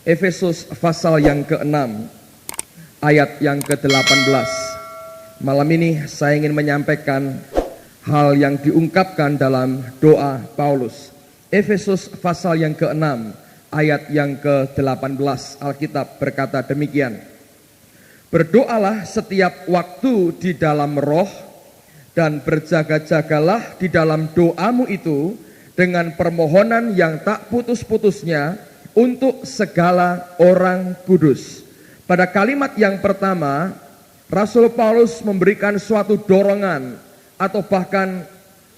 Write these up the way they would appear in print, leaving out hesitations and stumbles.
Efesus pasal yang ke-6 ayat yang ke-18. Malam ini saya ingin menyampaikan hal yang diungkapkan dalam doa Paulus. Efesus pasal yang ke-6 ayat yang ke-18. Alkitab berkata demikian: Berdoalah setiap waktu di dalam roh, dan berjaga-jagalah di dalam doamu itu dengan permohonan yang tak putus-putusnya untuk segala orang kudus. Pada kalimat yang pertama, Rasul Paulus memberikan suatu dorongan atau bahkan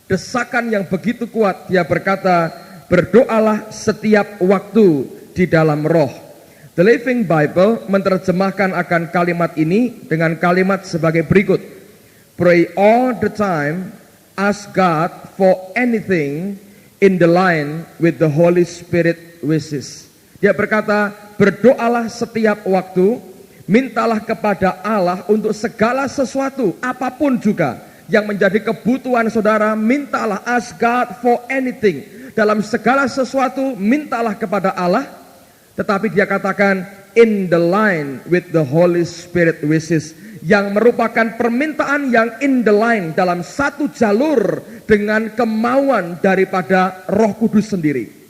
desakan yang begitu kuat. Dia berkata, berdoalah setiap waktu di dalam roh. The Living Bible menerjemahkan akan kalimat ini dengan kalimat sebagai berikut: Pray all the time, ask God for anything in the line with the Holy Spirit wishes. Dia berkata, berdoalah setiap waktu, mintalah kepada Allah untuk segala sesuatu, apapun juga yang menjadi kebutuhan saudara, mintalah, ask God for anything. Dalam segala sesuatu, mintalah kepada Allah. Tetapi dia katakan, in the line with the Holy Spirit wishes, yang merupakan permintaan yang in the line, dalam satu jalur dengan kemauan daripada Roh Kudus sendiri.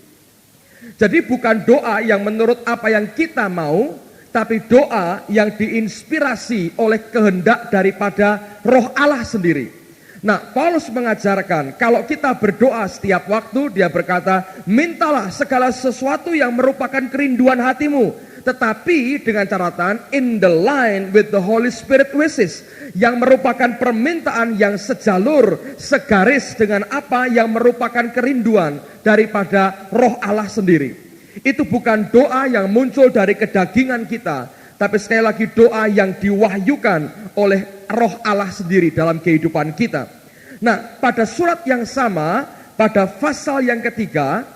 Jadi bukan doa yang menurut apa yang kita mau, tapi doa yang diinspirasi oleh kehendak daripada Roh Allah sendiri. Nah, Paulus mengajarkan kalau kita berdoa setiap waktu, dia berkata, mintalah segala sesuatu yang merupakan kerinduan hatimu, tetapi dengan catatan in the line with the Holy Spirit wishes, yang merupakan permintaan yang sejalur, segaris dengan apa yang merupakan kerinduan daripada Roh Allah sendiri. Itu bukan doa yang muncul dari kedagingan kita, tapi sekali lagi doa yang diwahyukan oleh Roh Allah sendiri dalam kehidupan kita. Nah, pada surat yang sama, pada pasal yang ketiga,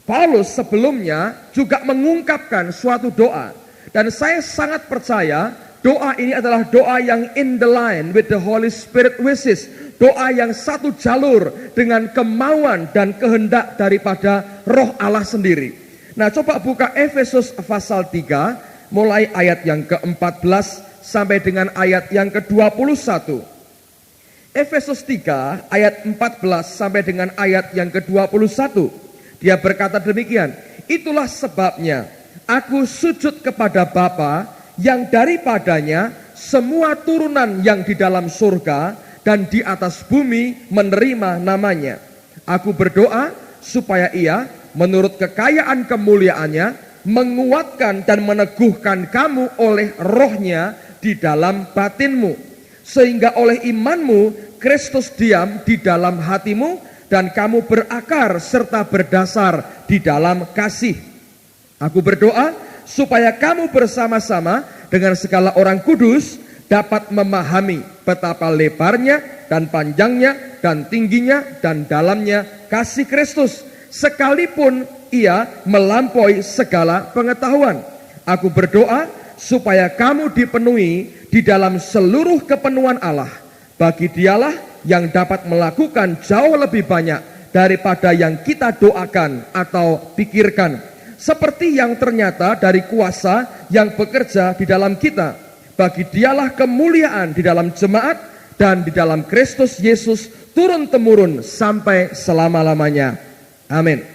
Paulus sebelumnya juga mengungkapkan suatu doa. Dan saya sangat percaya doa ini adalah doa yang in the line with the Holy Spirit wishes. Doa yang satu jalur dengan kemauan dan kehendak daripada Roh Allah sendiri. Nah, coba buka Efesus pasal 3, mulai ayat yang ke-14 sampai dengan ayat yang ke-21. Efesus 3 ayat 14 sampai dengan ayat yang ke-21. Dia berkata demikian, itulah sebabnya aku sujud kepada Bapa yang daripadanya semua turunan yang di dalam surga dan di atas bumi menerima namanya. Aku berdoa supaya ia menurut kekayaan kemuliaannya menguatkan dan meneguhkan kamu oleh rohnya di dalam batinmu, sehingga oleh imanmu Kristus diam di dalam hatimu dan kamu berakar serta berdasar di dalam kasih. Aku berdoa supaya kamu bersama-sama dengan segala orang kudus dapat memahami betapa lebarnya dan panjangnya dan tingginya dan dalamnya kasih Kristus, sekalipun ia melampaui segala pengetahuan. Aku berdoa supaya kamu dipenuhi di dalam seluruh kepenuhan Allah. Bagi dialah yang dapat melakukan jauh lebih banyak daripada yang kita doakan atau pikirkan, seperti yang ternyata dari kuasa yang bekerja di dalam kita. Bagi dialah kemuliaan di dalam jemaat dan di dalam Kristus Yesus turun-temurun sampai selama-lamanya. Amin.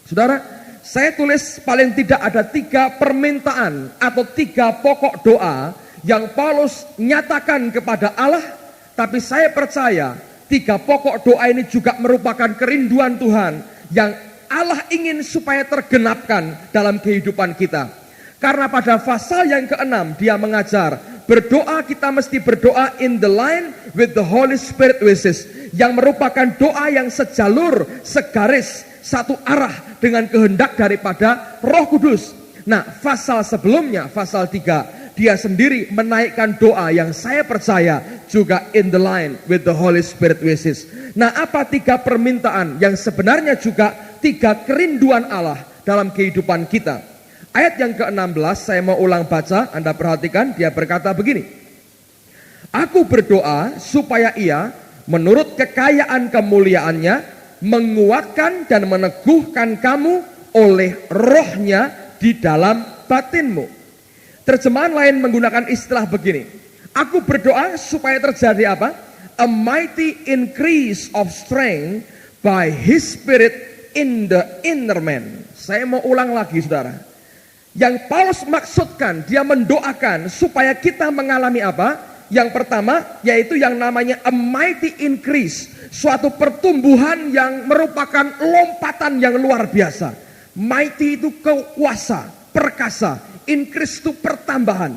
Saudara, saya tulis paling tidak ada 3 permintaan atau 3 pokok doa yang Paulus nyatakan kepada Allah. Tapi saya percaya 3 pokok doa ini juga merupakan kerinduan Tuhan yang Allah ingin supaya tergenapkan dalam kehidupan kita. Karena pada pasal yang ke-6 dia mengajar, berdoa kita mesti berdoa in the line with the Holy Spirit wishes, yang merupakan doa yang sejalur, segaris, satu arah dengan kehendak daripada Roh Kudus. Nah, pasal sebelumnya, pasal 3, dia sendiri menaikkan doa yang saya percaya juga in the line with the Holy Spirit wishes. Nah, apa 3 permintaan yang sebenarnya juga 3 kerinduan Allah dalam kehidupan kita? Ayat yang ke-16 saya mau ulang baca, Anda perhatikan, dia berkata begini. Aku berdoa supaya ia menurut kekayaan kemuliaannya menguatkan dan meneguhkan kamu oleh rohnya di dalam batinmu. Terjemahan lain menggunakan istilah begini. Aku berdoa supaya terjadi apa? A mighty increase of strength by His Spirit in the inner man. Saya mau ulang lagi, saudara. Yang Paulus maksudkan, dia mendoakan supaya kita mengalami apa? Yang pertama, yaitu yang namanya a mighty increase. Suatu pertumbuhan yang merupakan lompatan yang luar biasa. Mighty itu kuasa, perkasa. Increase itu pertambahan.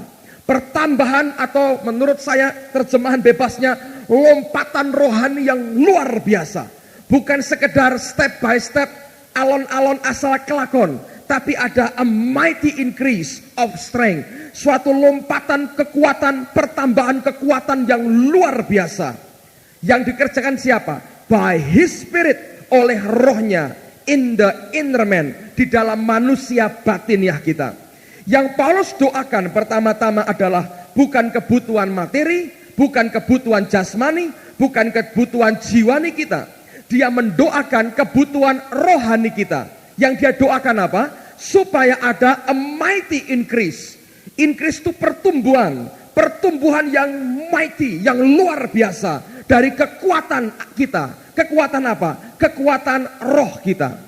Pertambahan atau menurut saya terjemahan bebasnya, lompatan rohani yang luar biasa. Bukan sekedar step by step, alon-alon asal kelakon. Tapi ada a mighty increase of strength. Suatu lompatan kekuatan, pertambahan kekuatan yang luar biasa. Yang dikerjakan siapa? By His Spirit, oleh rohnya. In the inner man, di dalam manusia batiniah kita. Yang Paulus doakan pertama-tama adalah bukan kebutuhan materi, bukan kebutuhan jasmani, bukan kebutuhan jiwani kita. Dia mendoakan kebutuhan rohani kita. Yang dia doakan apa? Supaya ada a mighty increase. Increase itu pertumbuhan. Pertumbuhan yang mighty, yang luar biasa. Dari kekuatan kita. Kekuatan apa? Kekuatan roh kita.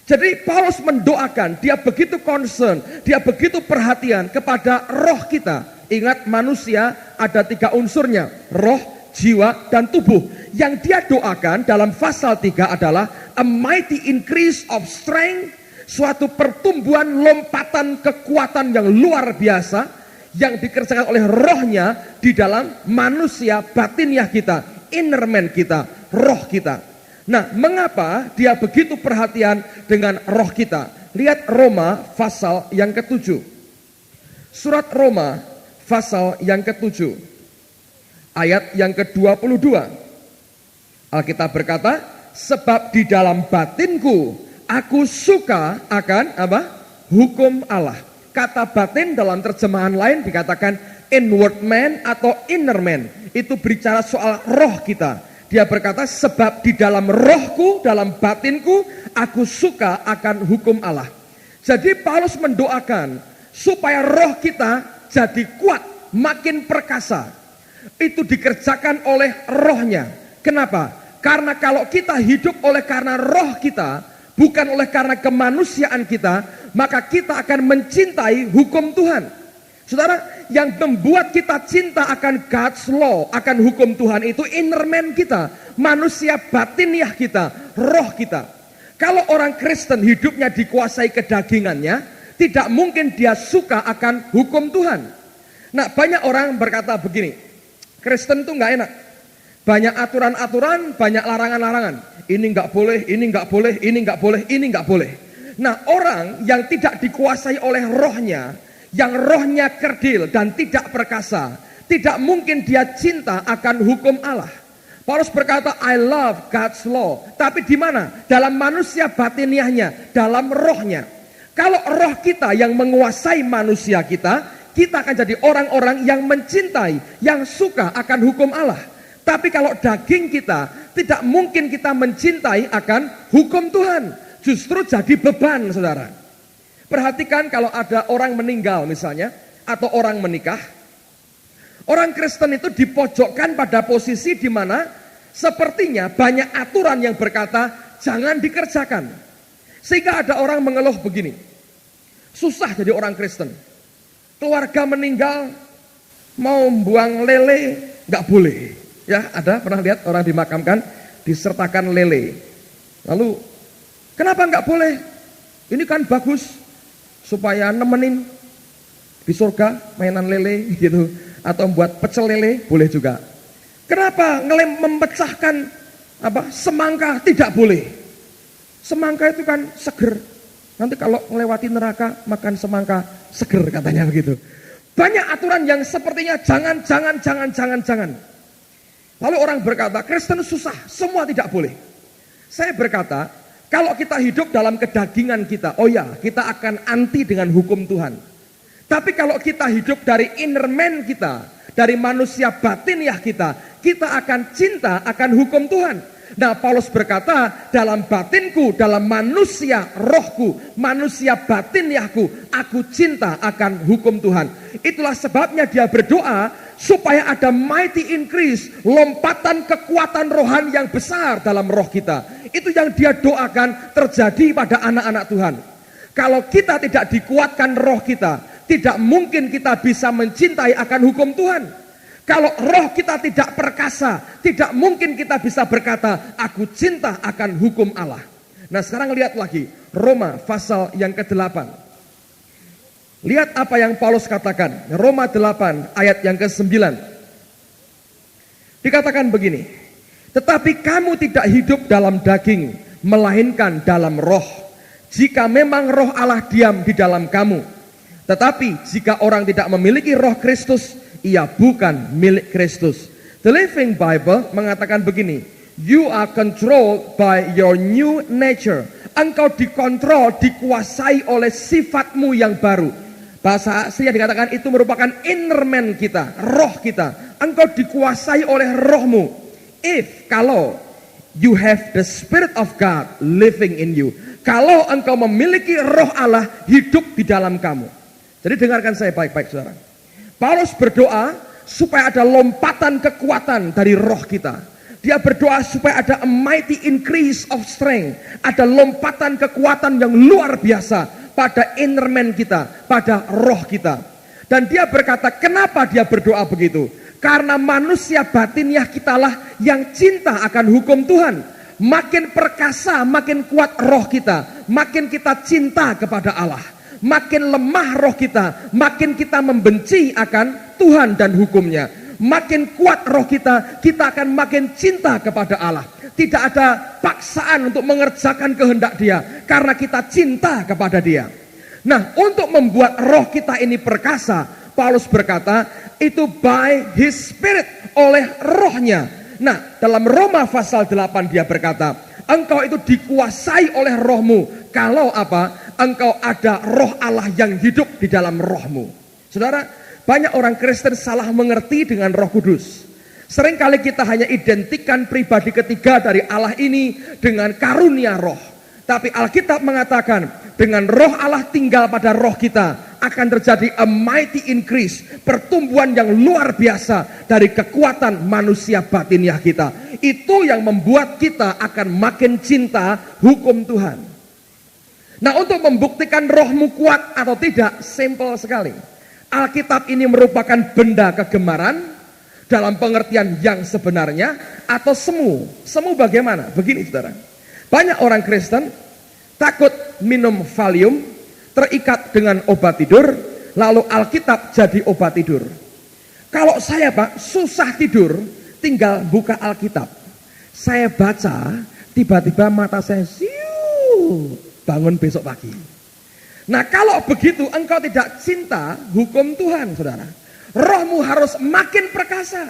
Jadi Paulus mendoakan, dia begitu concern, dia begitu perhatian kepada roh kita. Ingat, manusia ada 3 unsurnya. Roh, jiwa, dan tubuh. Yang dia doakan dalam pasal 3 adalah a mighty increase of strength. Suatu pertumbuhan lompatan kekuatan yang luar biasa yang dikerjakan oleh rohnya di dalam manusia batiniah kita, inner man kita, roh kita. Nah, mengapa dia begitu perhatian dengan roh kita? Lihat Roma pasal yang ke-7. Surat Roma pasal yang ke-7 ayat yang ke-22. Alkitab berkata, sebab di dalam batinku aku suka akan apa? Hukum Allah. Kata batin dalam terjemahan lain dikatakan inward man atau inner man. Itu berbicara soal roh kita. Dia berkata, sebab di dalam rohku, dalam batinku, aku suka akan hukum Allah. Jadi Paulus mendoakan supaya roh kita jadi kuat, makin perkasa. Itu dikerjakan oleh rohnya. Kenapa? Karena kalau kita hidup oleh karena roh kita, bukan oleh karena kemanusiaan kita, maka kita akan mencintai hukum Tuhan. Saudara, yang membuat kita cinta akan God's law, akan hukum Tuhan itu inner man kita, manusia batiniah kita, roh kita. Kalau orang Kristen hidupnya dikuasai kedagingannya, tidak mungkin dia suka akan hukum Tuhan. Nah, banyak orang berkata begini, Kristen itu nggak enak. Banyak aturan-aturan, banyak larangan-larangan. Ini nggak boleh, ini nggak boleh, ini nggak boleh, ini nggak boleh. Nah, orang yang tidak dikuasai oleh rohnya, yang rohnya kerdil dan tidak perkasa, tidak mungkin dia cinta akan hukum Allah. Paulus berkata, I love God's law. Tapi di mana? Dalam manusia batiniahnya, dalam rohnya. Kalau roh kita yang menguasai manusia kita akan jadi orang-orang yang mencintai, yang suka akan hukum Allah. Tapi kalau daging kita, tidak mungkin kita mencintai akan hukum Tuhan. Justru jadi beban, saudara. Perhatikan kalau ada orang meninggal misalnya, atau orang menikah. Orang Kristen itu dipojokkan pada posisi di mana sepertinya banyak aturan yang berkata, jangan dikerjakan. Sehingga ada orang mengeluh begini, susah jadi orang Kristen. Keluarga meninggal, mau buang lele, nggak boleh. Ya, ada pernah lihat orang dimakamkan disertakan lele. Lalu kenapa nggak boleh? Ini kan bagus supaya nemenin di surga mainan lele gitu, atau buat pecel lele boleh juga. Kenapa memecahkan semangka tidak boleh? Semangka itu kan seger. Nanti kalau melewati neraka makan semangka seger katanya begitu. Banyak aturan yang sepertinya jangan. Lalu orang berkata, Kristen susah, semua tidak boleh. Saya berkata, kalau kita hidup dalam kedagingan kita, oh ya, kita akan anti dengan hukum Tuhan. Tapi kalau kita hidup dari inner man kita, dari manusia batiniah kita akan cinta akan hukum Tuhan. Nah, Paulus berkata, dalam batinku, dalam manusia rohku, manusia batiniahku, aku cinta akan hukum Tuhan. Itulah sebabnya dia berdoa supaya ada mighty increase, lompatan kekuatan rohani yang besar dalam roh kita. Itu yang dia doakan terjadi pada anak-anak Tuhan. Kalau kita tidak dikuatkan roh kita, tidak mungkin kita bisa mencintai akan hukum Tuhan. Kalau roh kita tidak perkasa, tidak mungkin kita bisa berkata, aku cinta akan hukum Allah. Nah, sekarang lihat lagi, Roma pasal yang ke-8. Lihat apa yang Paulus katakan, Roma 8 ayat yang ke-9. Dikatakan begini, tetapi kamu tidak hidup dalam daging, melainkan dalam roh. Jika memang roh Allah diam di dalam kamu. Tetapi jika orang tidak memiliki roh Kristus, ia bukan milik Kristus. The Living Bible mengatakan begini, you are controlled by your new nature. Engkau dikontrol, dikuasai oleh sifatmu yang baru. Bahasa aslinya dikatakan itu merupakan inner man kita, roh kita. Engkau dikuasai oleh rohmu. Kalau you have the Spirit of God living in you. Kalau engkau memiliki roh Allah hidup di dalam kamu. Jadi dengarkan saya baik-baik, saudara. Paulus berdoa supaya ada lompatan kekuatan dari roh kita. Dia berdoa supaya ada a mighty increase of strength. Ada lompatan kekuatan yang luar biasa pada inner man kita, pada roh kita. Dan dia berkata, kenapa dia berdoa begitu? Karena manusia batiniah kitalah yang cinta akan hukum Tuhan. Makin perkasa, makin kuat roh kita, makin kita cinta kepada Allah. Makin lemah roh kita, makin kita membenci akan Tuhan dan hukumnya. Makin kuat roh kita, kita akan makin cinta kepada Allah. Tidak ada paksaan untuk mengerjakan kehendak Dia, karena kita cinta kepada Dia. Nah, untuk membuat roh kita ini perkasa, Paulus berkata, itu by His Spirit, oleh rohnya. Nah, dalam Roma pasal 8 dia berkata, engkau itu dikuasai oleh rohmu. Kalau apa? Engkau ada roh Allah yang hidup di dalam rohmu. Saudara, banyak orang Kristen salah mengerti dengan Roh Kudus. Seringkali kita hanya identikan pribadi ketiga dari Allah ini dengan karunia roh. Tapi Alkitab mengatakan, dengan roh Allah tinggal pada roh kita, akan terjadi a mighty increase, pertumbuhan yang luar biasa dari kekuatan manusia batiniah kita. Itu yang membuat kita akan makin cinta hukum Tuhan. Nah, untuk membuktikan rohmu kuat atau tidak, simple sekali. Alkitab ini merupakan benda kegemaran dalam pengertian yang sebenarnya atau semu. Semu bagaimana? Begini, saudara. Banyak orang Kristen takut minum Valium, terikat dengan obat tidur, lalu Alkitab jadi obat tidur. Kalau saya, Pak, susah tidur, tinggal buka Alkitab. Saya baca, tiba-tiba mata saya bangun besok pagi. Nah, kalau begitu engkau tidak cinta hukum Tuhan, saudara. Rohmu harus makin perkasa.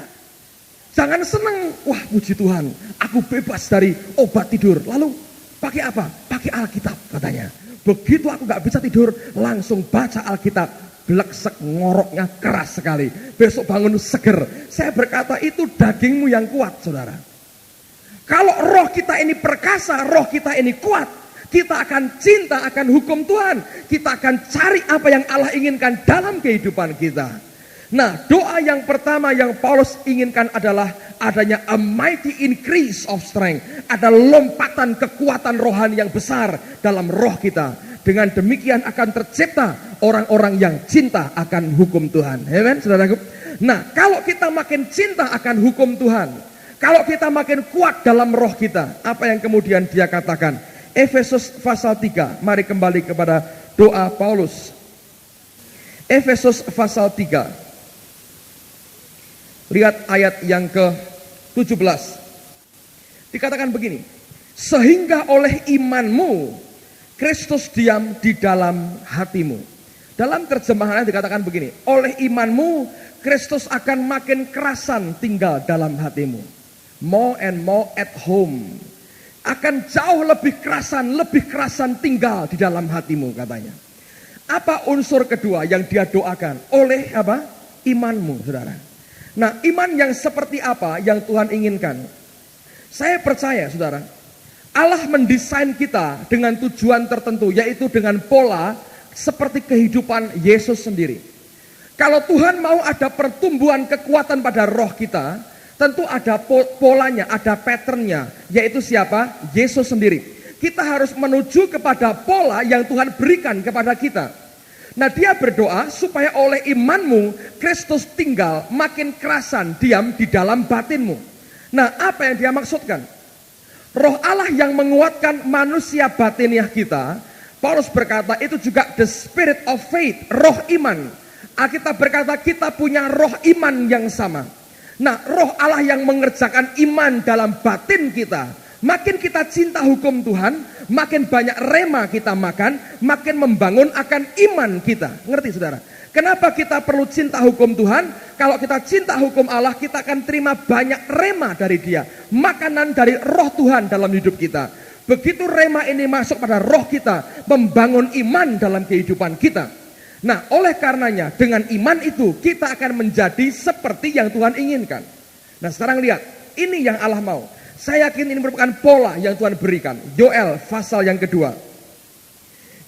Jangan senang, wah puji Tuhan, aku bebas dari obat tidur. Lalu pakai apa? Pakai Alkitab katanya. Begitu aku gak bisa tidur, langsung baca Alkitab. Bleksek, ngoroknya keras sekali. Besok bangun seger. Saya berkata, itu dagingmu yang kuat, saudara. Kalau roh kita ini perkasa, roh kita ini kuat, kita akan cinta akan hukum Tuhan. Kita akan cari apa yang Allah inginkan dalam kehidupan kita. Nah, doa yang pertama yang Paulus inginkan adalah adanya a mighty increase of strength. Ada lompatan kekuatan rohani yang besar dalam roh kita. Dengan demikian akan tercipta orang-orang yang cinta akan hukum Tuhan. Amen, saudaraku. Nah, kalau kita makin cinta akan hukum Tuhan, kalau kita makin kuat dalam roh kita, apa yang kemudian dia katakan? Efesus pasal 3, mari kembali kepada doa Paulus. Efesus pasal 3. Lihat ayat yang ke-17. Dikatakan begini, sehingga oleh imanmu Kristus diam di dalam hatimu. Dalam terjemahannya dikatakan begini, oleh imanmu Kristus akan makin kerasan tinggal dalam hatimu. More and more at home. Akan jauh lebih kerasan tinggal di dalam hatimu katanya. Apa unsur kedua yang dia doakan? Oleh apa? Imanmu, saudara. Nah, iman yang seperti apa yang Tuhan inginkan? Saya percaya saudara, Allah mendesain kita dengan tujuan tertentu, yaitu dengan pola seperti kehidupan Yesus sendiri. Kalau Tuhan mau ada pertumbuhan kekuatan pada roh kita, tentu ada polanya, ada patternnya, yaitu siapa? Yesus sendiri. Kita harus menuju kepada pola yang Tuhan berikan kepada kita. Nah, dia berdoa supaya oleh imanmu Kristus tinggal makin kerasan diam di dalam batinmu. Nah, apa yang dia maksudkan? Roh Allah yang menguatkan manusia batiniah kita, Paulus berkata itu juga the spirit of faith, roh iman. Alkitab berkata kita punya roh iman yang sama. Nah, roh Allah yang mengerjakan iman dalam batin kita. Makin kita cinta hukum Tuhan, makin banyak rema kita makan, makin membangun akan iman kita. Ngerti saudara? Kenapa kita perlu cinta hukum Tuhan? Kalau kita cinta hukum Allah, kita akan terima banyak rema dari Dia. Makanan dari roh Tuhan dalam hidup kita. Begitu rema ini masuk pada roh kita, membangun iman dalam kehidupan kita. Nah, oleh karenanya, dengan iman itu, kita akan menjadi seperti yang Tuhan inginkan. Nah, sekarang lihat, ini yang Allah mau. Saya yakin ini merupakan pola yang Tuhan berikan. Yoel pasal yang kedua.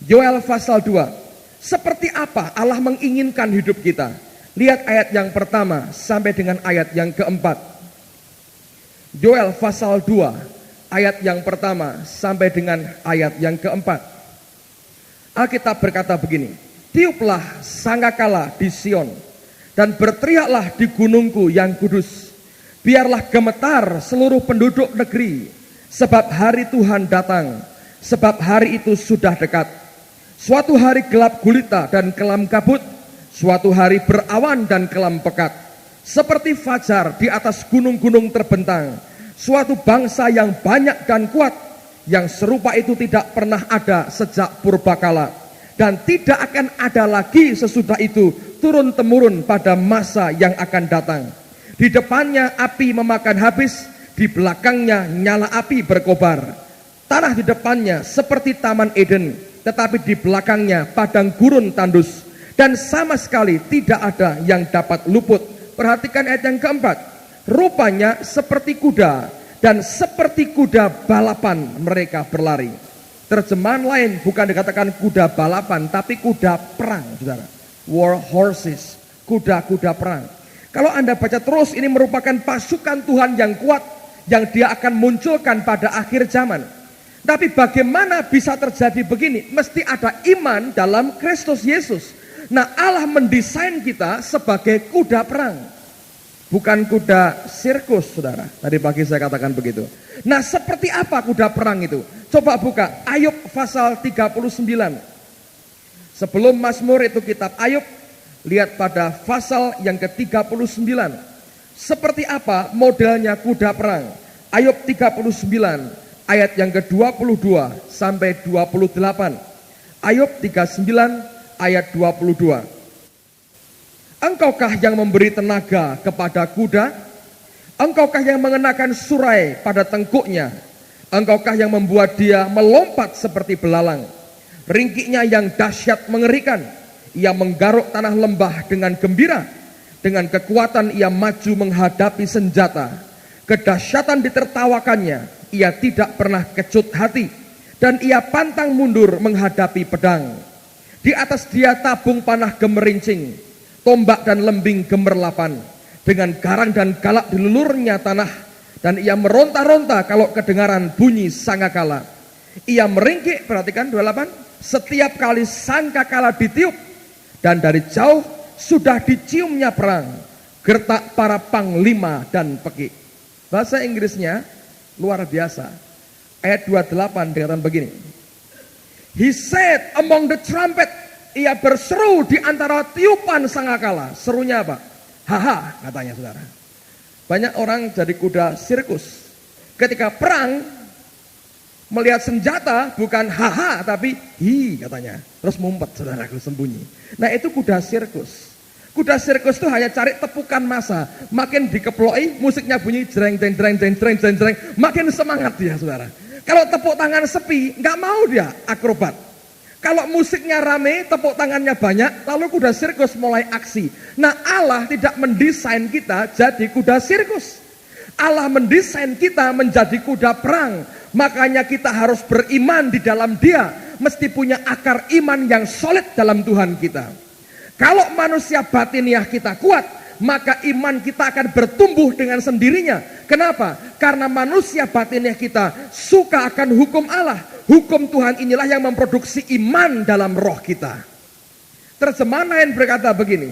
Yoel pasal 2. Seperti apa Allah menginginkan hidup kita? Lihat ayat yang pertama sampai dengan ayat yang keempat. Yoel pasal 2 ayat yang pertama sampai dengan ayat yang keempat. Alkitab berkata begini, tiuplah sangkakala di Sion dan berteriaklah di gunungku yang kudus. Biarlah gemetar seluruh penduduk negeri, sebab hari Tuhan datang, sebab hari itu sudah dekat. Suatu hari gelap gulita dan kelam kabut, suatu hari berawan dan kelam pekat. Seperti fajar di atas gunung-gunung terbentang, suatu bangsa yang banyak dan kuat, yang serupa itu tidak pernah ada sejak purbakala, dan tidak akan ada lagi sesudah itu turun-temurun pada masa yang akan datang. Di depannya api memakan habis, di belakangnya nyala api berkobar. Tanah di depannya seperti Taman Eden, tetapi di belakangnya padang gurun tandus, dan sama sekali tidak ada yang dapat luput. Perhatikan ayat yang keempat. Rupanya seperti kuda, dan seperti kuda balapan mereka berlari. Terjemahan lain bukan dikatakan kuda balapan, tapi kuda perang, saudara. War horses, kuda-kuda perang. Kalau Anda baca terus, ini merupakan pasukan Tuhan yang kuat, yang Dia akan munculkan pada akhir zaman. Tapi bagaimana bisa terjadi begini? Mesti ada iman dalam Kristus Yesus. Nah, Allah mendesain kita sebagai kuda perang, bukan kuda sirkus, saudara. Tadi pagi saya katakan begitu. Nah, seperti apa kuda perang itu? Coba buka Ayub pasal 39. Sebelum Mazmur itu kitab Ayub, lihat pada pasal yang ke-39. Seperti apa modelnya kuda perang? Ayub 39. Ayat yang ke-22 sampai 28. Ayub 39 ayat 22. Engkaukah yang memberi tenaga kepada kuda? Engkaukah yang mengenakan surai pada tengkuknya? Engkaukah yang membuat dia melompat seperti belalang? Ringkiknya yang dahsyat mengerikan. Ia menggaruk tanah lembah dengan gembira. Dengan kekuatan ia maju menghadapi senjata. Kedahsyatan ditertawakannya. Ia tidak pernah kecut hati, dan ia pantang mundur menghadapi pedang. Di atas dia tabung panah gemerincing, tombak dan lembing gemerlapan. Dengan garang dan galak dilulurnya tanah, dan ia meronta-ronta kalau kedengaran bunyi sangkakala. Ia meringkik, perhatikan 28, setiap kali sangkakala ditiup, dan dari jauh sudah diciumnya perang, gertak para panglima dan peki. Bahasa Inggrisnya luar biasa. Ayat 28 dikatakan begini. He said among the trumpet, ia berseru di antara tiupan sangkakala. Serunya apa? Haha, katanya saudara. Banyak orang jadi kuda sirkus. Ketika perang, melihat senjata bukan haha tapi hi katanya. Terus mumpet saudaraku sembunyi. Nah, itu kuda sirkus. Kuda sirkus itu hanya cari tepukan massa. Makin dikeploi, musiknya bunyi jreng jreng jreng jreng jreng jreng jreng, makin semangat dia, saudara. Kalau tepuk tangan sepi, nggak mau dia akrobat. Kalau musiknya rame, tepuk tangannya banyak, lalu kuda sirkus mulai aksi. Nah, Allah tidak mendesain kita jadi kuda sirkus. Allah mendesain kita menjadi kuda perang. Makanya kita harus beriman di dalam Dia. Mesti punya akar iman yang solid dalam Tuhan kita. Kalau manusia batiniah kita kuat, maka iman kita akan bertumbuh dengan sendirinya. Kenapa? Karena manusia batiniah kita suka akan hukum Allah. Hukum Tuhan inilah yang memproduksi iman dalam roh kita. Terjemahan lain berkata begini.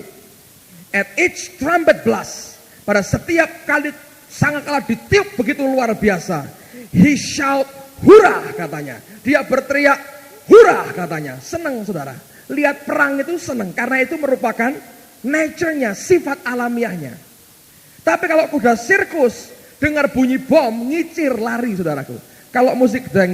At each trumpet blast, pada setiap kali sangkakala ditiup begitu luar biasa, he shout hurrah katanya. Dia berteriak hurrah katanya. Senang saudara. Lihat perang itu senang karena itu merupakan nature-nya, sifat alamiahnya. Tapi kalau kuda sirkus dengar bunyi bom, ngicir lari saudaraku. Kalau musik dreng,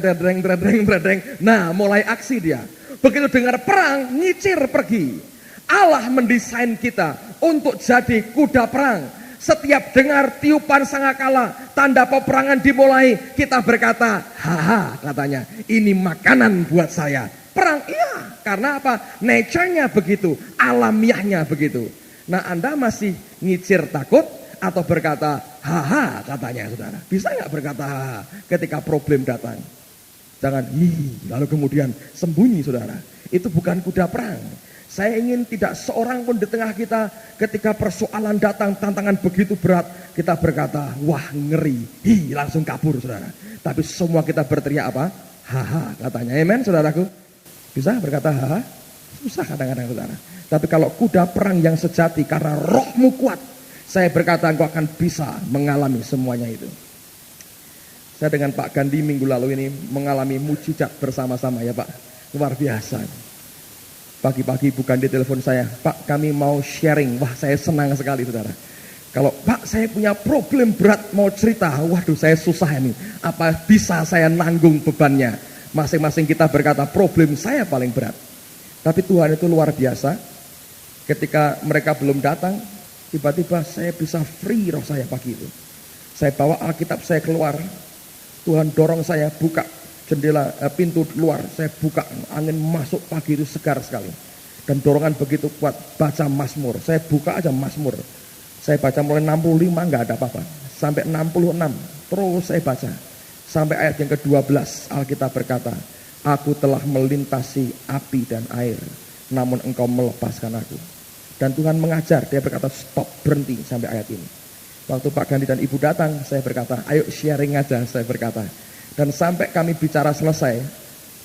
nah mulai aksi dia. Begitu dengar perang, ngicir pergi. Allah mendesain kita untuk jadi kuda perang. Setiap dengar tiupan sangakala, tanda peperangan dimulai, kita berkata, haha katanya, ini makanan buat saya. Perang, iya. Karena apa? Nature-nya begitu, alamiahnya begitu. Nah, Anda masih ngicir takut atau berkata haha katanya saudara? Bisa nggak berkata haha ketika problem datang? Jangan lalu kemudian sembunyi saudara. Itu bukan kuda perang. Saya ingin tidak seorang pun di tengah kita ketika persoalan datang, tantangan begitu berat, kita berkata wah ngeri, langsung kabur saudara. Tapi semua kita berteriak apa? Haha katanya. Amen saudaraku. Bisa berkata haha? Susah kadang-kadang saudara. Tapi kalau kuda perang yang sejati karena rohmu kuat, saya berkata engkau akan bisa mengalami semuanya itu. Saya dengan Pak Gandhi minggu lalu ini mengalami mujizat bersama-sama ya Pak. Luar biasa. Pagi-pagi bukan di telepon saya, Pak kami mau sharing. Wah saya senang sekali saudara. Kalau Pak saya punya problem berat mau cerita, waduh saya susah ini. Apa bisa saya nanggung bebannya? Masing-masing kita berkata problem saya paling berat. Tapi Tuhan itu luar biasa. Ketika mereka belum datang, tiba-tiba saya bisa free roh saya pagi itu. Saya bawa Alkitab saya keluar. Tuhan dorong saya buka jendela pintu luar. Saya buka, angin masuk pagi itu segar sekali. Dan dorongan begitu kuat, baca Mazmur. Saya buka aja Mazmur. Saya baca mulai 65 nggak ada apa-apa. Sampai 66 terus saya baca. Sampai ayat yang ke-12 Alkitab berkata, aku telah melintasi api dan air, namun engkau melepaskan aku. Dan Tuhan mengajar, dia berkata stop, berhenti sampai ayat ini. Waktu Pak Gandhi dan Ibu datang, saya berkata ayo sharing aja, saya berkata. Dan sampai kami bicara selesai,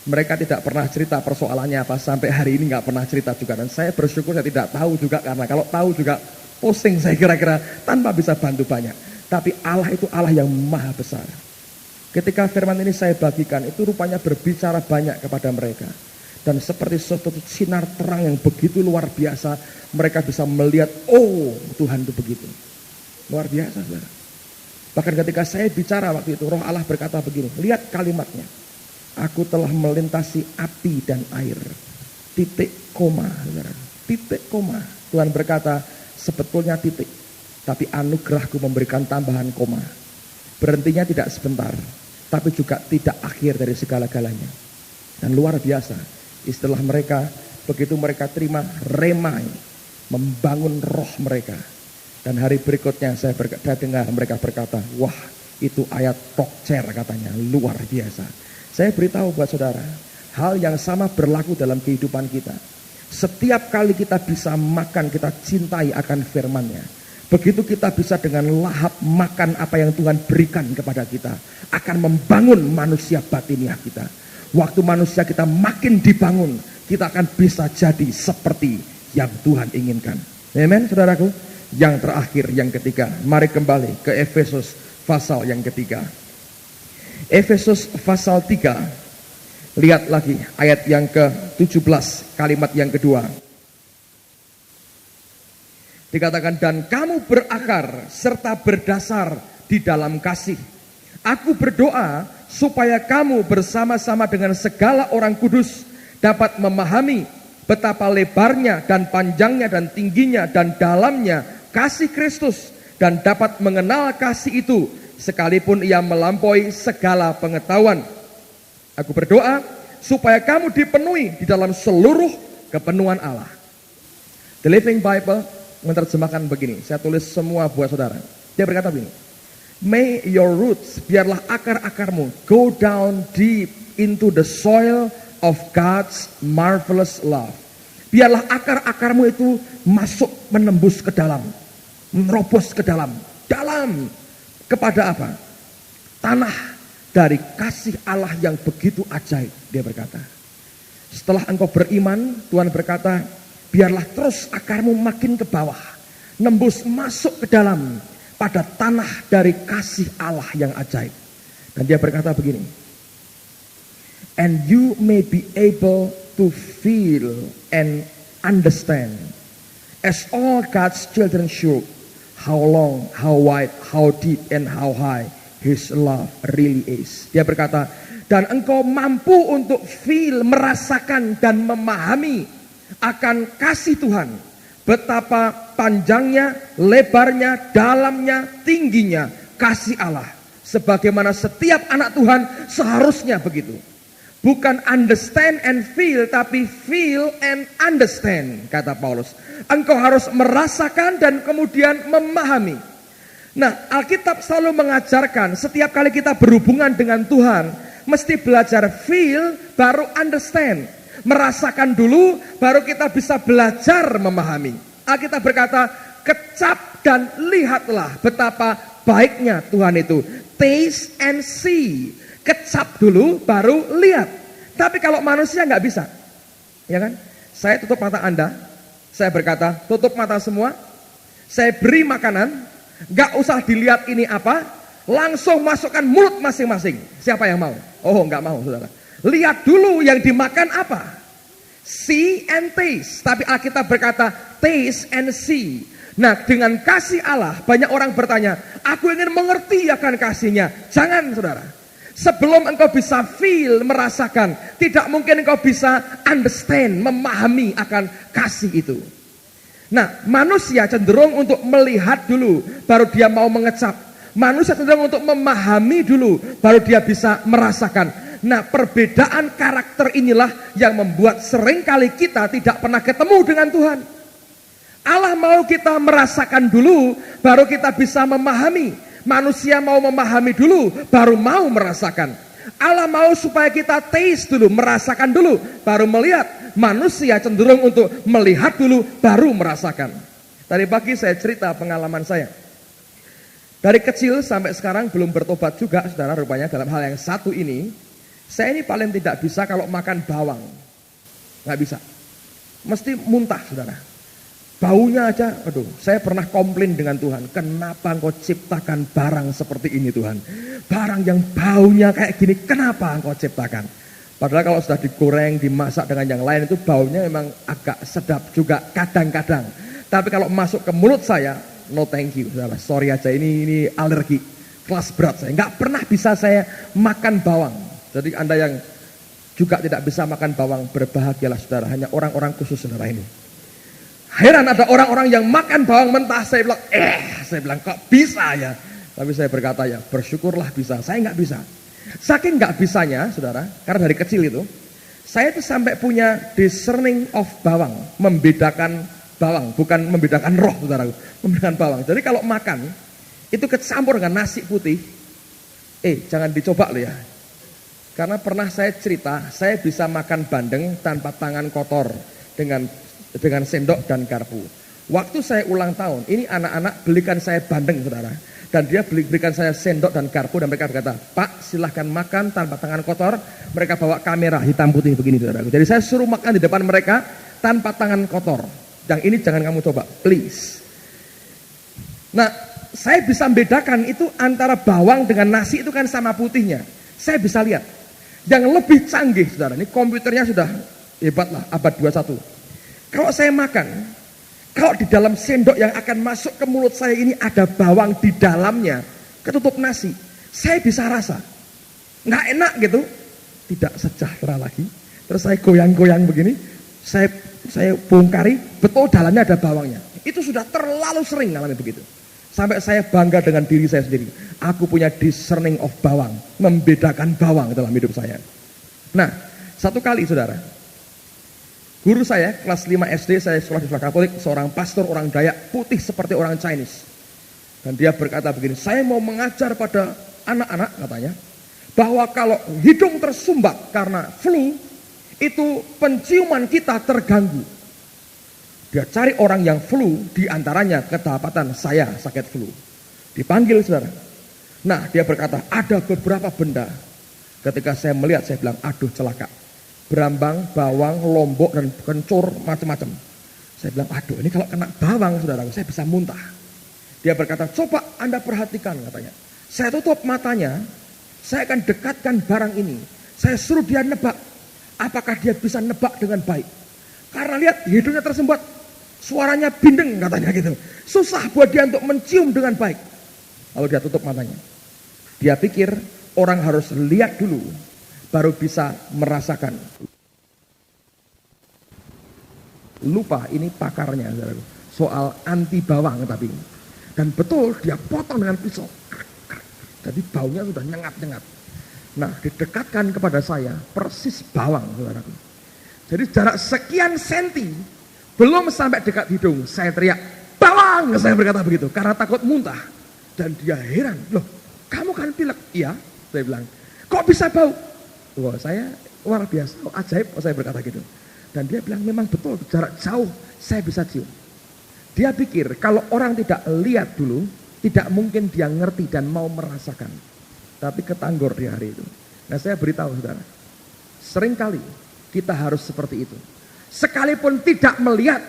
mereka tidak pernah cerita persoalannya apa, sampai hari ini nggak pernah cerita juga. Dan saya bersyukur saya tidak tahu juga, karena kalau tahu juga pusing saya kira-kira tanpa bisa bantu banyak. Tapi Allah itu Allah yang maha besar. Ketika firman ini saya bagikan, itu rupanya berbicara banyak kepada mereka. Dan seperti suatu sinar terang yang begitu luar biasa, mereka bisa melihat, oh Tuhan itu begitu. Luar biasa saudara. Bahkan ketika saya bicara waktu itu, roh Allah berkata begini, lihat kalimatnya. Aku telah melintasi api dan air. Titik koma. Saudara. Titik koma. Tuhan berkata, sebetulnya titik. Tapi anugerahku memberikan tambahan koma. Berhentinya tidak sebentar, tapi juga tidak akhir dari segala-galanya. Dan luar biasa, istilah mereka, begitu mereka terima remai, membangun roh mereka. Dan hari berikutnya saya dengar mereka berkata, wah itu ayat tokcer katanya, luar biasa. Saya beritahu buat saudara, hal yang sama berlaku dalam kehidupan kita. Setiap kali kita bisa makan, kita cintai akan firman-Nya. Begitu kita bisa dengan lahap makan apa yang Tuhan berikan kepada kita, akan membangun manusia batiniah kita. Waktu manusia kita makin dibangun, kita akan bisa jadi seperti yang Tuhan inginkan. Amen, saudaraku. Yang terakhir, yang ketiga, mari kembali ke Efesus pasal yang ketiga. Efesus pasal 3, lihat lagi ayat yang ke-17, kalimat yang kedua. Dikatakan, dan kamu berakar serta berdasar di dalam kasih. Aku berdoa supaya kamu bersama-sama dengan segala orang kudus dapat memahami betapa lebarnya dan panjangnya dan tingginya dan dalamnya kasih Kristus, dan dapat mengenal kasih itu sekalipun ia melampaui segala pengetahuan. Aku berdoa supaya kamu dipenuhi di dalam seluruh kepenuhan Allah. The Living Bible menerjemahkan begini, saya tulis semua buat saudara. Dia berkata begini, May your roots, biarlah akar-akarmu go down deep into the soil of God's marvelous love. Biarlah akar-akarmu itu masuk menembus ke dalam, menerobos ke dalam kepada apa? Tanah dari kasih Allah yang begitu ajaib, dia berkata. Setelah engkau beriman, Tuhan berkata, biarlah terus akarmu makin ke bawah, nembus masuk ke dalam pada tanah dari kasih Allah yang ajaib. Dan dia berkata begini, and you may be able to feel and understand, as all God's children should, how long, how wide, how deep, and how high His love really is. Dia berkata, dan engkau mampu untuk feel, merasakan dan memahami akan kasih Tuhan. Betapa panjangnya, lebarnya, dalamnya, tingginya kasih Allah. Sebagaimana setiap anak Tuhan seharusnya begitu. Bukan understand and feel, tapi feel and understand, kata Paulus. Engkau harus merasakan dan kemudian memahami. Nah, Alkitab selalu mengajarkan setiap kali kita berhubungan dengan Tuhan, mesti belajar feel baru understand. Merasakan dulu baru kita bisa belajar memahami. Alkitab berkata, kecap dan lihatlah betapa baiknya Tuhan itu. Taste and see. Kecap dulu baru lihat. Tapi kalau manusia nggak bisa, ya kan? Saya tutup mata Anda, saya berkata tutup mata semua, saya beri makanan, nggak usah dilihat ini apa, langsung masukkan mulut masing-masing. Siapa yang mau? Oh, nggak mau, saudara. Lihat dulu yang dimakan apa. See and taste. Tapi Alkitab berkata taste and see. Nah, dengan kasih Allah banyak orang bertanya, aku ingin mengerti akan kasihnya. Jangan, saudara. Sebelum engkau bisa feel, merasakan, tidak mungkin engkau bisa understand, memahami akan kasih itu. Nah, manusia cenderung untuk melihat dulu, baru dia mau mengecap. Manusia cenderung untuk memahami dulu, baru dia bisa merasakan. Nah, perbedaan karakter inilah yang membuat seringkali kita tidak pernah ketemu dengan Tuhan. Allah mau kita merasakan dulu, baru kita bisa memahami. Manusia mau memahami dulu, baru mau merasakan. Allah mau supaya kita taste dulu, merasakan dulu, baru melihat. Manusia cenderung untuk melihat dulu, baru merasakan. Tadi pagi saya cerita pengalaman saya. Dari kecil sampai sekarang belum bertobat juga, saudara, rupanya dalam hal yang satu ini. Saya ini paling tidak bisa kalau makan bawang. Nggak bisa. Mesti muntah, saudara. Baunya aja, aduh, saya pernah komplain dengan Tuhan. Kenapa engkau ciptakan barang seperti ini Tuhan? Barang yang baunya kayak gini, kenapa engkau ciptakan? Padahal kalau sudah digoreng, dimasak dengan yang lain itu baunya memang agak sedap juga kadang-kadang. Tapi kalau masuk ke mulut saya, no thank you, saudara. Sorry aja, ini alergi, kelas berat saya. Nggak pernah bisa saya makan bawang. Jadi Anda yang juga tidak bisa makan bawang, berbahagialah saudara. Hanya orang-orang khusus saudara ini. Heran ada orang-orang yang makan bawang mentah. Saya bilang kok bisa ya. Tapi saya berkata ya bersyukurlah bisa. Saya nggak bisa. Saking nggak bisanya saudara, karena dari kecil itu saya tuh sampai punya discerning of bawang, membedakan bawang, bukan membedakan roh saudara, membedakan bawang. Jadi kalau makan itu kecampur dengan nasi putih, jangan dicoba loh ya. Karena pernah saya cerita, saya bisa makan bandeng tanpa tangan kotor dengan sendok dan garpu. Waktu saya ulang tahun, ini anak-anak belikan saya bandeng saudara. Dan dia berikan saya sendok dan garpu dan mereka berkata, Pak silahkan makan tanpa tangan kotor. Mereka bawa kamera hitam putih begini saudara. Jadi saya suruh makan di depan mereka tanpa tangan kotor. Yang ini jangan kamu coba, please. Nah, saya bisa membedakan itu antara bawang dengan nasi itu kan sama putihnya. Saya bisa lihat. Yang lebih canggih saudara, ini komputernya sudah hebat lah, abad 21. Kalau saya makan, kalau di dalam sendok yang akan masuk ke mulut saya ini ada bawang di dalamnya, ketutup nasi, saya bisa rasa. Nggak enak gitu, tidak sejahtera lagi. Terus saya goyang-goyang begini, saya bongkari, betul dalamnya ada bawangnya. Itu sudah terlalu sering ngalamin begitu. Sampai saya bangga dengan diri saya sendiri. Aku punya discerning of bawang, membedakan bawang dalam hidup saya. Nah, satu kali saudara, guru saya kelas 5 SD, saya sekolah di sekolah Katolik, seorang pastor orang Dayak, putih seperti orang Chinese. Dan dia berkata begini, saya mau mengajar pada anak-anak katanya, bahwa kalau hidung tersumbat karena flu, itu penciuman kita terganggu. Dia cari orang yang flu, diantaranya kedapatan saya sakit flu. Dipanggil saudara. Nah dia berkata, ada beberapa benda. Ketika saya melihat, saya bilang, aduh celaka. Berambang, bawang, lombok, dan kencur, macam-macam. Saya bilang, aduh ini kalau kena bawang saudara, saya bisa muntah. Dia berkata, coba Anda perhatikan katanya. Saya tutup matanya, saya akan dekatkan barang ini. Saya suruh dia nebak. Apakah dia bisa nebak dengan baik? Karena lihat hidungnya tersumbat, suaranya bindeng katanya gitu. Susah buat dia untuk mencium dengan baik. Lalu dia tutup matanya. Dia pikir orang harus lihat dulu, baru bisa merasakan. Lupa ini pakarnya, soal anti bawang tapi. Dan betul dia potong dengan pisau. Jadi baunya sudah nyengat-nyengat. Nah didekatkan kepada saya persis bawang saudaraku. Jadi jarak sekian senti, belum sampai dekat hidung, saya teriak bawang, saya berkata begitu karena takut muntah. Dan dia heran, loh kamu kan pilek? Iya, saya bilang. Kok bisa bau? Wah saya luar biasa, ajaib, saya berkata gitu. Dan dia bilang memang betul, jarak jauh saya bisa cium. Dia pikir kalau orang tidak lihat dulu, tidak mungkin dia ngerti dan mau merasakan. Tapi ketanggor di hari itu. Nah saya beritahu saudara, seringkali kita harus seperti itu. Sekalipun tidak melihat,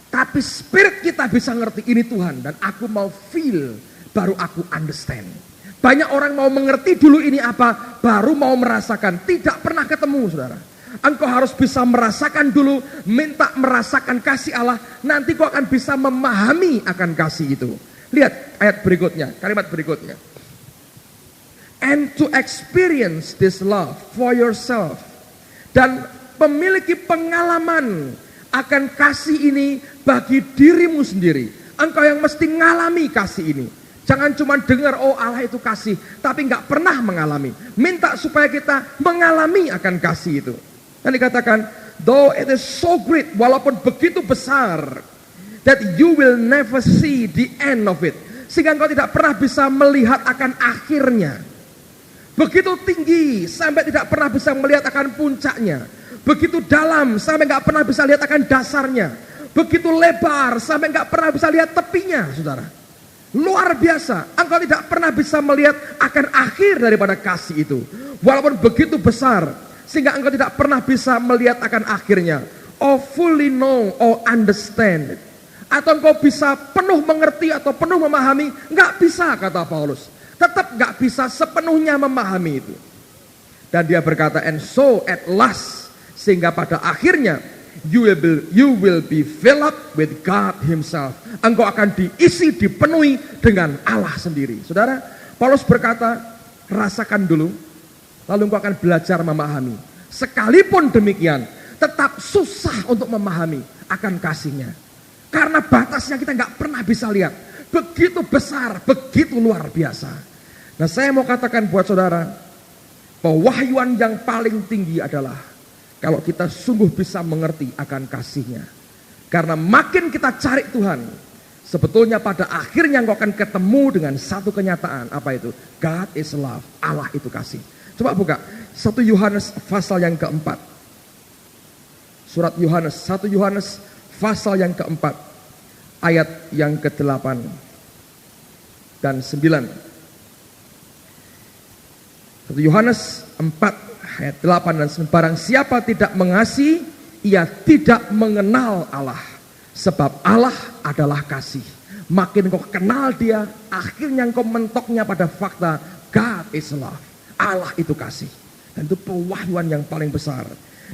tapi spirit kita bisa ngerti ini Tuhan. Dan aku mau feel, baru aku understand. Banyak orang mau mengerti dulu ini apa, baru mau merasakan. Tidak pernah ketemu saudara. Engkau harus bisa merasakan dulu, minta merasakan kasih Allah, nanti kau akan bisa memahami akan kasih itu. Lihat ayat berikutnya, kalimat berikutnya. And to experience this love for yourself. Dan memiliki pengalaman akan kasih ini bagi dirimu sendiri. Engkau yang mesti ngalami kasih ini. Jangan cuma dengar, oh Allah itu kasih, tapi nggak pernah mengalami. Minta supaya kita mengalami akan kasih itu. Dan dikatakan, though it is so great, walaupun begitu besar, that you will never see the end of it. Sehingga engkau tidak pernah bisa melihat akan akhirnya. Begitu tinggi, sampai tidak pernah bisa melihat akan puncaknya. Begitu dalam, sampai nggak pernah bisa lihat akan dasarnya. Begitu lebar, sampai nggak pernah bisa lihat tepinya, saudara. Luar biasa, engkau tidak pernah bisa melihat akan akhir daripada kasih itu. Walaupun begitu besar, sehingga engkau tidak pernah bisa melihat akan akhirnya. Or fully know or understand it. Atau engkau bisa penuh mengerti atau penuh memahami. Enggak bisa kata Paulus. Tetap enggak bisa sepenuhnya memahami itu. Dan dia berkata, and so at last, sehingga pada akhirnya you will be filled up with God himself. Engkau akan diisi, dipenuhi dengan Allah sendiri. Saudara, Paulus berkata, rasakan dulu, lalu engkau akan belajar memahami. Sekalipun demikian, tetap susah untuk memahami akan kasihnya. Karena batasnya kita nggak pernah bisa lihat. Begitu besar, begitu luar biasa. Nah saya mau katakan buat saudara, pewahyuan yang paling tinggi adalah kalau kita sungguh bisa mengerti akan kasihnya. Karena makin kita cari Tuhan, sebetulnya pada akhirnya engkau akan ketemu dengan satu kenyataan. Apa itu? God is love. Allah itu kasih. Coba buka 1 Yohanes pasal yang keempat. Surat Yohanes, 1 Yohanes pasal yang keempat, ayat yang ke-8 dan 9. 1 Yohanes 4 ayat 8 dan 9. Barang siapa tidak mengasihi, ia tidak mengenal Allah. Sebab Allah adalah kasih. Makin kau kenal dia, akhirnya kau mentoknya pada fakta God is love. Allah itu kasih. Dan itu pewahyuan yang paling besar.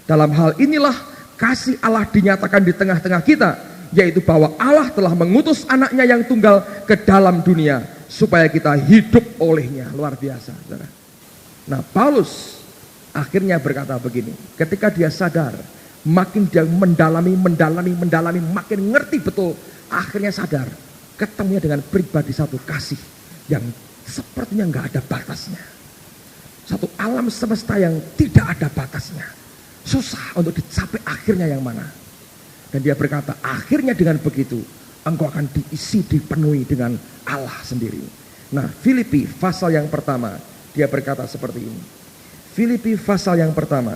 Dalam hal inilah kasih Allah dinyatakan di tengah-tengah kita, yaitu bahwa Allah telah mengutus anaknya yang tunggal ke dalam dunia supaya kita hidup olehnya. Luar biasa, saudara. Nah Paulus akhirnya berkata begini, ketika dia sadar, makin dia mendalami, makin ngerti betul, akhirnya sadar, ketemunya dengan pribadi satu kasih yang sepertinya nggak ada batasnya. Satu alam semesta yang tidak ada batasnya. Susah untuk dicapai akhirnya yang mana. Dan dia berkata, akhirnya dengan begitu, engkau akan diisi, dipenuhi dengan Allah sendiri. Nah, Filipi pasal yang pertama, dia berkata seperti ini. Filipi pasal yang pertama,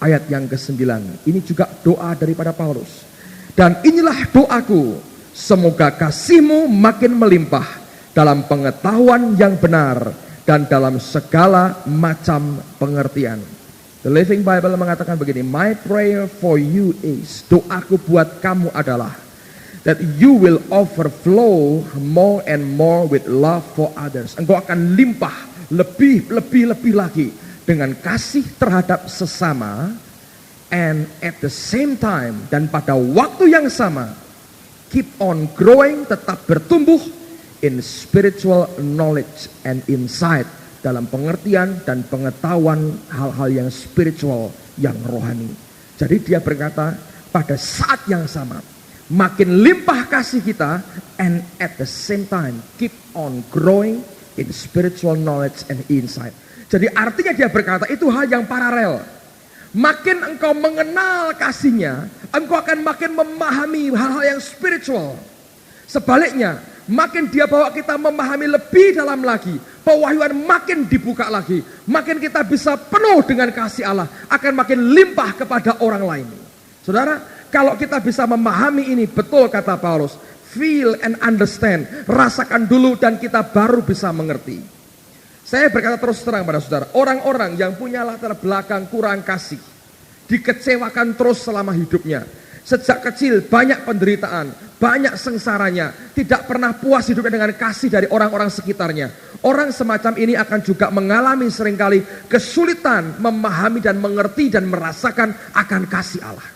ayat yang ke-9. Ini juga doa daripada Paulus. Dan inilah doaku, semoga kasihmu makin melimpah dalam pengetahuan yang benar dan dalam segala macam pengertian. The Living Bible mengatakan begini, my prayer for you is, doaku buat kamu adalah, that you will overflow more and more with love for others. Engkau akan limpah lebih lagi dengan kasih terhadap sesama, and at the same time, dan pada waktu yang sama, keep on growing, tetap bertumbuh in spiritual knowledge and insight, dalam pengertian dan pengetahuan hal-hal yang spiritual, yang rohani. Jadi dia berkata pada saat yang sama, makin limpah kasih kita, and at the same time keep on growing in spiritual knowledge and insight. Jadi artinya dia berkata itu hal yang paralel. Makin engkau mengenal kasihnya, engkau akan makin memahami hal-hal yang spiritual. Sebaliknya, makin dia bawa kita memahami lebih dalam lagi, pewahyuan makin dibuka lagi, makin kita bisa penuh dengan kasih Allah, akan makin limpah kepada orang lain. Saudara, kalau kita bisa memahami ini, betul kata Paulus, feel and understand, rasakan dulu dan kita baru bisa mengerti. Saya berkata terus terang pada saudara, orang-orang yang punya latar belakang kurang kasih, dikecewakan terus selama hidupnya. Sejak kecil banyak penderitaan, banyak sengsaranya, tidak pernah puas hidupnya dengan kasih dari orang-orang sekitarnya. Orang semacam ini akan juga mengalami seringkali kesulitan memahami dan mengerti dan merasakan akan kasih Allah.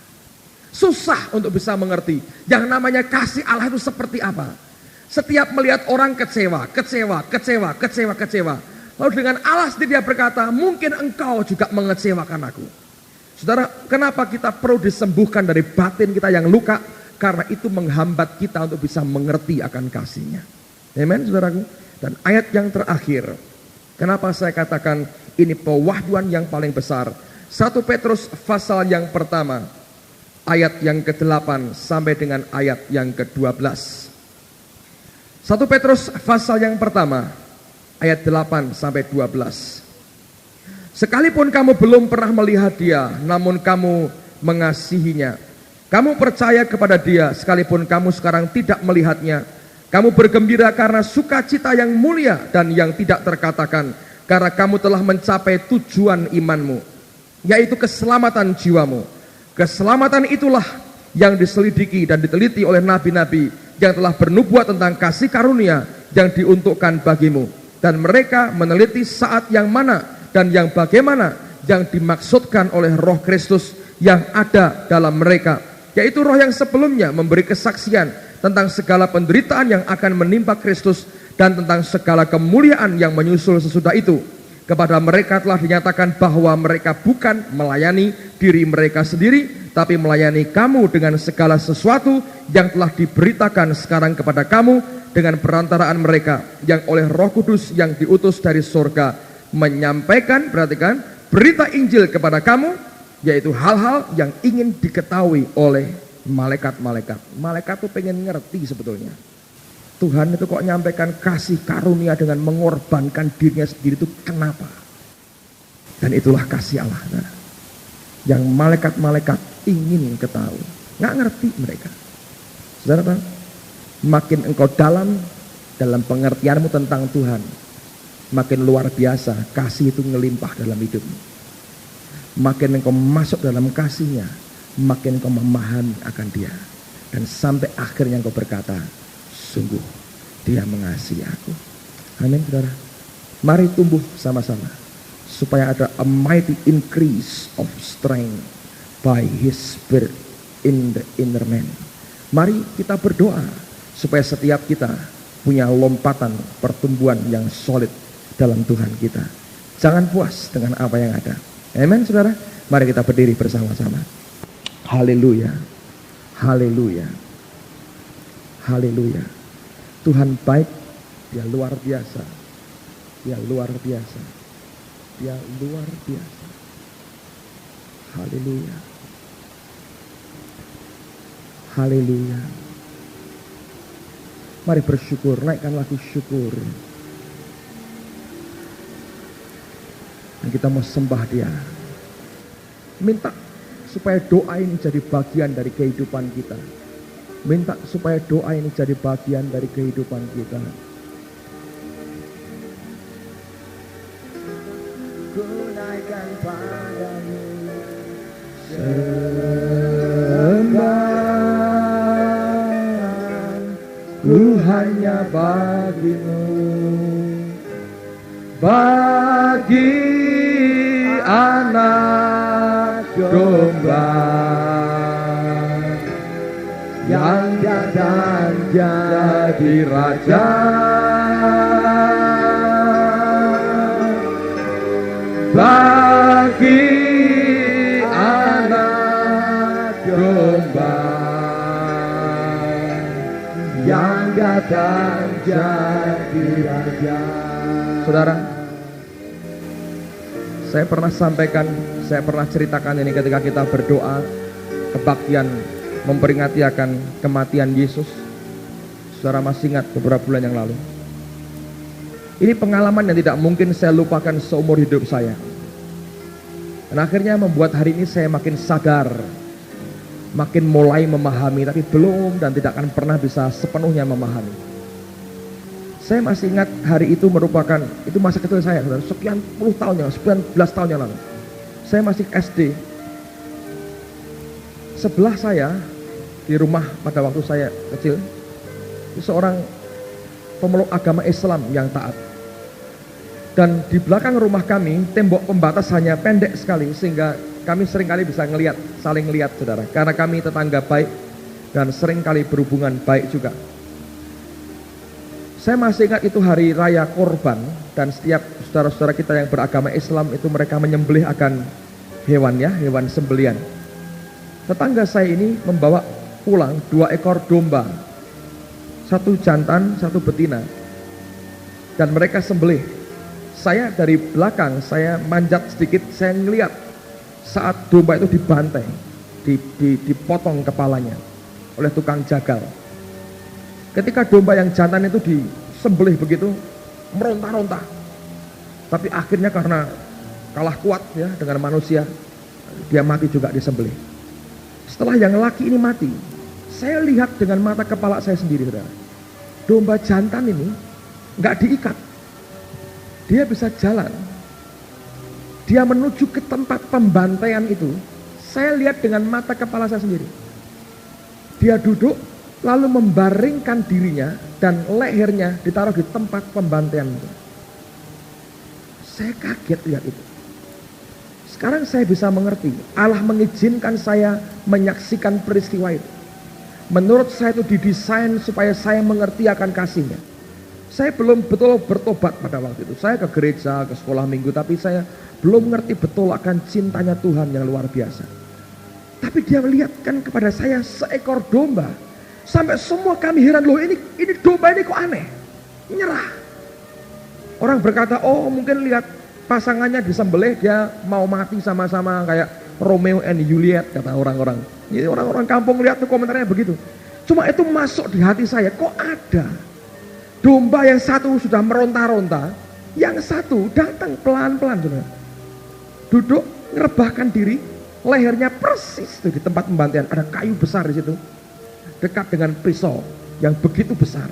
Susah untuk bisa mengerti yang namanya kasih Allah itu seperti apa. Setiap melihat orang kecewa. Lalu dengan Allah sendiri dia berkata, mungkin engkau juga mengecewakan aku. Saudara, kenapa kita perlu disembuhkan dari batin kita yang luka? Karena itu menghambat kita untuk bisa mengerti akan kasihnya. Amen, saudaraku. Dan ayat yang terakhir, kenapa saya katakan ini pewahyuan yang paling besar? 1 Petrus pasal yang pertama, ayat yang ke-8 sampai dengan ayat yang ke-12. 1 Petrus pasal yang pertama, ayat 8 sampai 12. Sekalipun kamu belum pernah melihat dia, namun kamu mengasihinya. Kamu percaya kepada dia, sekalipun kamu sekarang tidak melihatnya. Kamu bergembira karena sukacita yang mulia dan yang tidak terkatakan, karena kamu telah mencapai tujuan imanmu, yaitu keselamatan jiwamu. Keselamatan itulah yang diselidiki dan diteliti oleh nabi-nabi yang telah bernubuat tentang kasih karunia yang diuntukkan bagimu. Dan mereka meneliti saat yang mana dan yang bagaimana yang dimaksudkan oleh Roh Kristus yang ada dalam mereka, yaitu roh yang sebelumnya memberi kesaksian tentang segala penderitaan yang akan menimpa Kristus dan tentang segala kemuliaan yang menyusul sesudah itu. Kepada mereka telah dinyatakan bahwa mereka bukan melayani diri mereka sendiri, tapi melayani kamu dengan segala sesuatu yang telah diberitakan sekarang kepada kamu dengan perantaraan mereka yang oleh Roh Kudus yang diutus dari surga menyampaikan, perhatikan, berita Injil kepada kamu, yaitu hal-hal yang ingin diketahui oleh malaikat-malaikat. Malaikat tuh pengen ngerti sebetulnya. Tuhan itu kok nyampaikan kasih karunia dengan mengorbankan dirinya sendiri itu kenapa? Dan itulah kasih Allah. Nah, yang malaikat-malaikat ingin ketahui. Nggak ngerti mereka. Saudara, makin engkau dalam pengertianmu tentang Tuhan, makin luar biasa kasih itu ngelimpah dalam hidupmu. Makin engkau masuk dalam kasihnya, makin engkau memahami akan dia. Dan sampai akhirnya engkau berkata, sungguh dia mengasihi aku. Amin, saudara. Mari tumbuh sama-sama supaya ada a mighty increase of strength by His Spirit in the inner man. Mari kita berdoa supaya setiap kita punya lompatan pertumbuhan yang solid dalam Tuhan kita. Jangan puas dengan apa yang ada. Amin, saudara. Mari kita berdiri bersama-sama. Haleluya, haleluya, haleluya. Tuhan baik, dia luar biasa, dia luar biasa, dia luar biasa. Haleluya, haleluya, Mari bersyukur, naikkan lagu syukur. Dan kita mau sembah Dia. Minta supaya doa ini jadi bagian dari kehidupan kita. Minta supaya doa ini jadi bagian dari kehidupan kita. Ku naikkan padamu sembahan, ku hanya bagimu, bagi anak domba yang datang jadi raja, bagi anak domba yang datang jadi raja. Saudara, saya pernah sampaikan, saya pernah ceritakan ini ketika kita berdoa kebaktian memperingati akan kematian Yesus. Saudara masih ingat beberapa bulan yang lalu. Ini pengalaman yang tidak mungkin saya lupakan seumur hidup saya. Dan akhirnya membuat hari ini saya makin sadar, makin mulai memahami, tapi belum dan tidak akan pernah bisa sepenuhnya memahami. Saya masih ingat hari itu merupakan, itu masa kecil saya, saudara, sekian puluh tahun yang, 19 tahun yang lalu. Saya masih SD. Sebelah saya, di rumah pada waktu saya kecil, seorang pemeluk agama Islam yang taat. Dan di belakang rumah kami, tembok pembatas hanya pendek sekali, sehingga kami seringkali bisa ngelihat, saling lihat saudara. Karena kami tetangga baik dan seringkali berhubungan baik juga. Saya masih ingat itu hari raya Korban, dan setiap saudara-saudara kita yang beragama Islam itu mereka menyembelih akan hewan ya, hewan sembelian. Tetangga saya ini membawa pulang 2 ekor domba, 1 jantan, 1 betina, dan mereka sembelih. Saya dari belakang, saya manjat sedikit, saya ngelihat saat domba itu dibantai, dipotong kepalanya oleh tukang jagal. Ketika domba yang jantan itu disembelih begitu, meronta-ronta. Tapi akhirnya karena kalah kuat ya dengan manusia, dia mati juga disembelih. Setelah yang laki ini mati, saya lihat dengan mata kepala saya sendiri, saudara. Domba jantan ini nggak diikat, dia bisa jalan. Dia menuju ke tempat pembantaian itu. Saya lihat dengan mata kepala saya sendiri. Dia duduk, lalu membaringkan dirinya dan lehernya ditaruh di tempat pembantaian itu. Saya kaget lihat itu. Sekarang saya bisa mengerti, Allah mengizinkan saya menyaksikan peristiwa itu. Menurut saya itu didesain supaya saya mengerti akan kasihnya. Saya belum betul bertobat pada waktu itu. Saya ke gereja, ke sekolah minggu, tapi saya belum mengerti betul akan cintanya Tuhan yang luar biasa. Tapi dia melihatkan kepada saya seekor domba. Sampai semua kami heran, loh ini domba ini kok aneh, nyerah. Orang berkata, oh mungkin lihat pasangannya disembelih, dia mau mati sama-sama kayak Romeo and Juliet, kata orang-orang. Jadi orang-orang kampung lihat tuh komentarnya begitu. Cuma itu masuk di hati saya, kok ada domba yang satu sudah meronta-ronta, yang satu datang pelan-pelan, saudara. Duduk, ngerebahkan diri, lehernya persis tuh di tempat pembantaian, ada kayu besar di situ. Dekat dengan pisau yang begitu besar.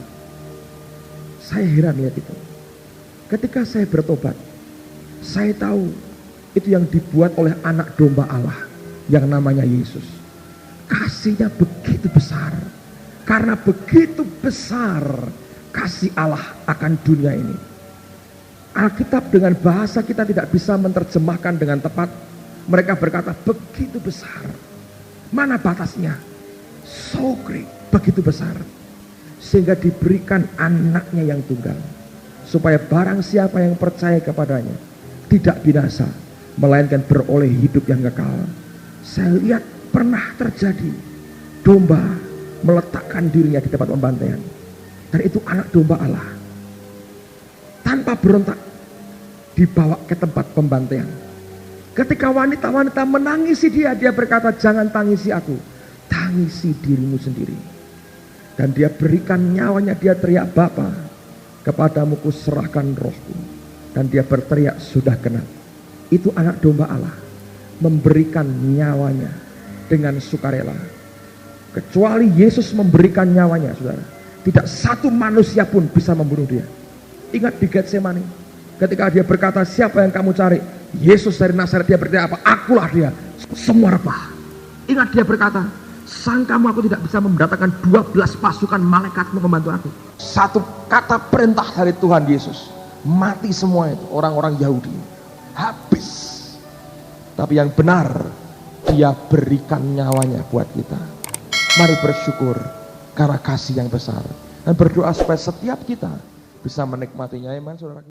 Saya heran lihat itu. Ketika saya bertobat, saya tahu itu yang dibuat oleh anak domba Allah yang namanya Yesus. Kasihnya begitu besar. Karena begitu besar kasih Allah akan dunia ini. Alkitab dengan bahasa kita tidak bisa menerjemahkan dengan tepat. Mereka berkata begitu besar. Mana batasnya? So great, begitu besar, sehingga diberikan anaknya yang tunggal, supaya barang siapa yang percaya kepadanya tidak binasa, melainkan beroleh hidup yang kekal. Saya lihat pernah terjadi domba meletakkan dirinya di tempat pembantaian, dan itu anak domba Allah, tanpa berontak dibawa ke tempat pembantaian. Ketika wanita-wanita menangisi dia berkata, jangan tangisi aku, tangisi dirimu sendiri. Dan dia berikan nyawanya, dia teriak, Bapa, kepadamu kuserahkan rohku. Dan dia berteriak, sudah genap. Itu anak domba Allah, memberikan nyawanya dengan sukarela. Kecuali Yesus memberikan nyawanya, saudara, tidak satu manusia pun bisa membunuh dia. Ingat di Getsemani, ketika dia berkata, siapa yang kamu cari? Yesus dari Nazaret. Dia berkata apa? Akulah dia. Semua rebah. Ingat dia berkata, sangkamu aku tidak bisa mendatangkan 12 pasukan malaikatmu membantu aku. Satu kata perintah dari Tuhan Yesus, mati semua itu orang-orang Yahudi, habis. Tapi yang benar, dia berikan nyawanya buat kita. Mari bersyukur karena kasih yang besar, dan berdoa supaya setiap kita bisa menikmatinya. Amin, saudara.